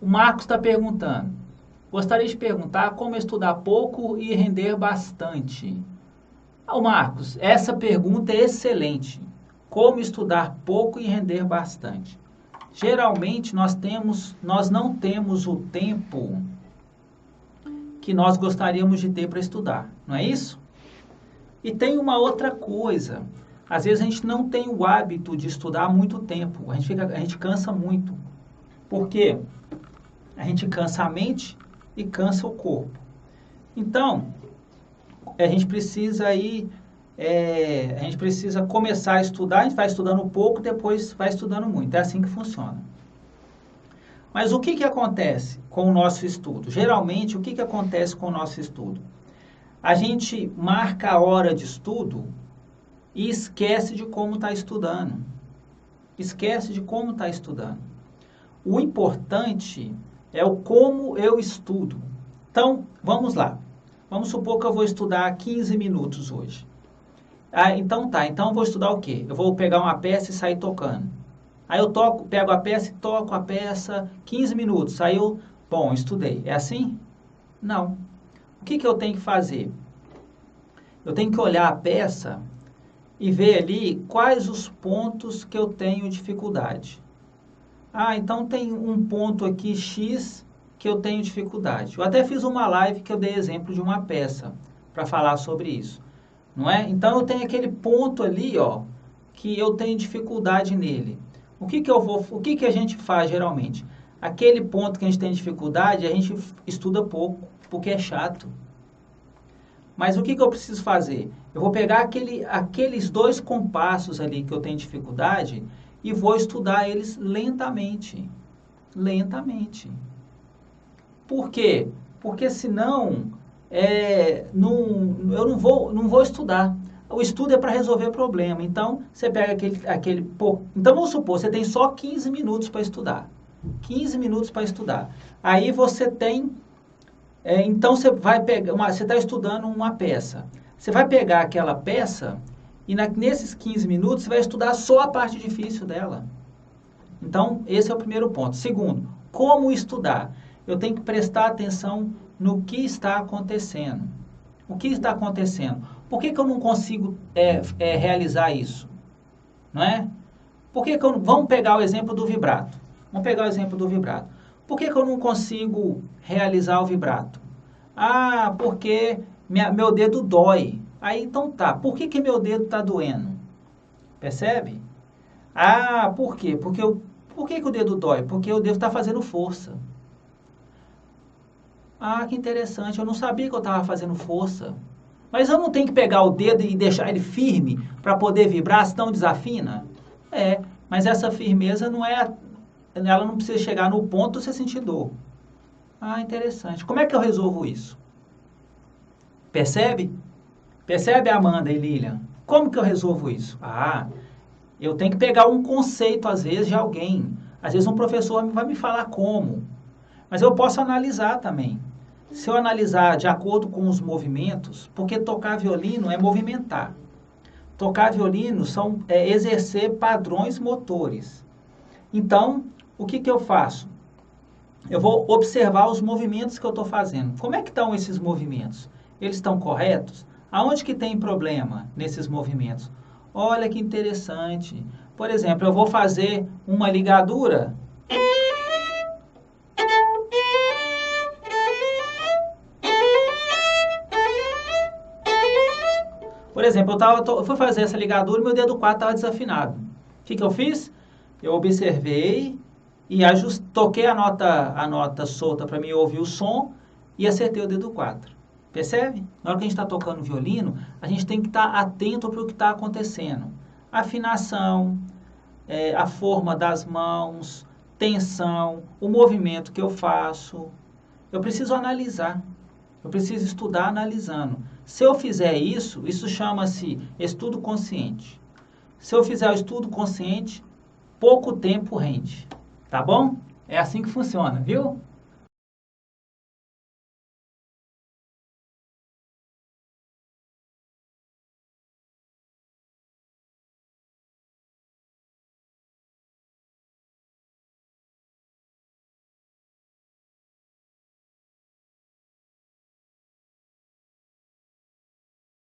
O Marcos está perguntando. Gostaria de perguntar como estudar pouco e render bastante. Ô Marcos, essa pergunta é excelente. Como estudar pouco e render bastante? Geralmente nós não temos o tempo que nós gostaríamos de ter para estudar, não é isso? E tem uma outra coisa. Às vezes a gente não tem o hábito de estudar há muito tempo. A gente cansa muito. Por quê? A gente cansa a mente e cansa o corpo. Então, a gente precisa a gente precisa começar a estudar, a gente vai estudando pouco, depois vai estudando muito. É assim que funciona. Mas o que acontece com o nosso estudo? Geralmente, o que acontece com o nosso estudo? A gente marca a hora de estudo e esquece de como está estudando. Esquece de como está estudando. O importante é o como eu estudo. Então, vamos lá. Vamos supor que eu vou estudar 15 minutos hoje. Então eu vou estudar o quê? Eu vou pegar uma peça e sair tocando. Aí eu pego a peça e toco a peça 15 minutos. Aí estudei. É assim? Não. O que eu tenho que fazer? Eu tenho que olhar a peça e ver ali quais os pontos que eu tenho dificuldade. Então tem um ponto aqui X que eu tenho dificuldade. Eu até fiz uma live que eu dei exemplo de uma peça para falar sobre isso, não é? Então eu tenho aquele ponto ali, ó, que eu tenho dificuldade nele. O que a gente faz geralmente? Aquele ponto que a gente tem dificuldade, a gente estuda pouco, porque é chato. Mas o que eu preciso fazer? Eu vou pegar aqueles dois compassos ali que eu tenho dificuldade e vou estudar eles lentamente. Lentamente. Por quê? Porque senão eu não vou estudar. O estudo é para resolver problema. Então, você pega Então, vamos supor, você tem só 15 minutos para estudar. 15 minutos para estudar. Aí você tem... então, você vai pegar... Você está estudando uma peça. Você vai pegar aquela peça e nesses 15 minutos você vai estudar só a parte difícil dela. Então, esse é o primeiro ponto. Segundo, como estudar? Eu tenho que prestar atenção no que está acontecendo. O que está acontecendo? Por que eu não consigo realizar isso? Não é? Vamos pegar o exemplo do vibrato. Vamos pegar o exemplo do vibrato. Por que eu não consigo realizar o vibrato? Porque meu dedo dói. Aí, então tá. Por que meu dedo está doendo? Percebe? Por quê? Por que o dedo dói? Porque o dedo está fazendo força. Que interessante. Eu não sabia que eu estava fazendo força. Mas eu não tenho que pegar o dedo e deixar ele firme para poder vibrar, senão desafina? Mas essa firmeza ela não precisa chegar no ponto de você sentir dor. Interessante. Como é que eu resolvo isso? Percebe? Percebe, Amanda e Lilian? Como que eu resolvo isso? Eu tenho que pegar um conceito, às vezes, de alguém. Às vezes um professor vai me falar como. Mas eu posso analisar também. Se eu analisar de acordo com os movimentos, porque tocar violino é movimentar. Tocar violino é exercer padrões motores. Então, o que eu faço? Eu vou observar os movimentos que eu estou fazendo. Como é que estão esses movimentos? Eles estão corretos? Aonde que tem problema nesses movimentos? Olha que interessante. Por exemplo, eu vou fazer uma ligadura. Por exemplo, eu fui fazer essa ligadura e meu dedo 4 estava desafinado. O que eu fiz? Eu observei e toquei a nota solta para mim ouvir o som e acertei o dedo 4. Percebe? Na hora que a gente está tocando violino, a gente tem que estar atento para o que está acontecendo. Afinação, a forma das mãos, tensão, o movimento que eu faço. Eu preciso analisar. Eu preciso estudar analisando. Se eu fizer isso chama-se estudo consciente. Se eu fizer o estudo consciente, pouco tempo rende. Tá bom? É assim que funciona, viu?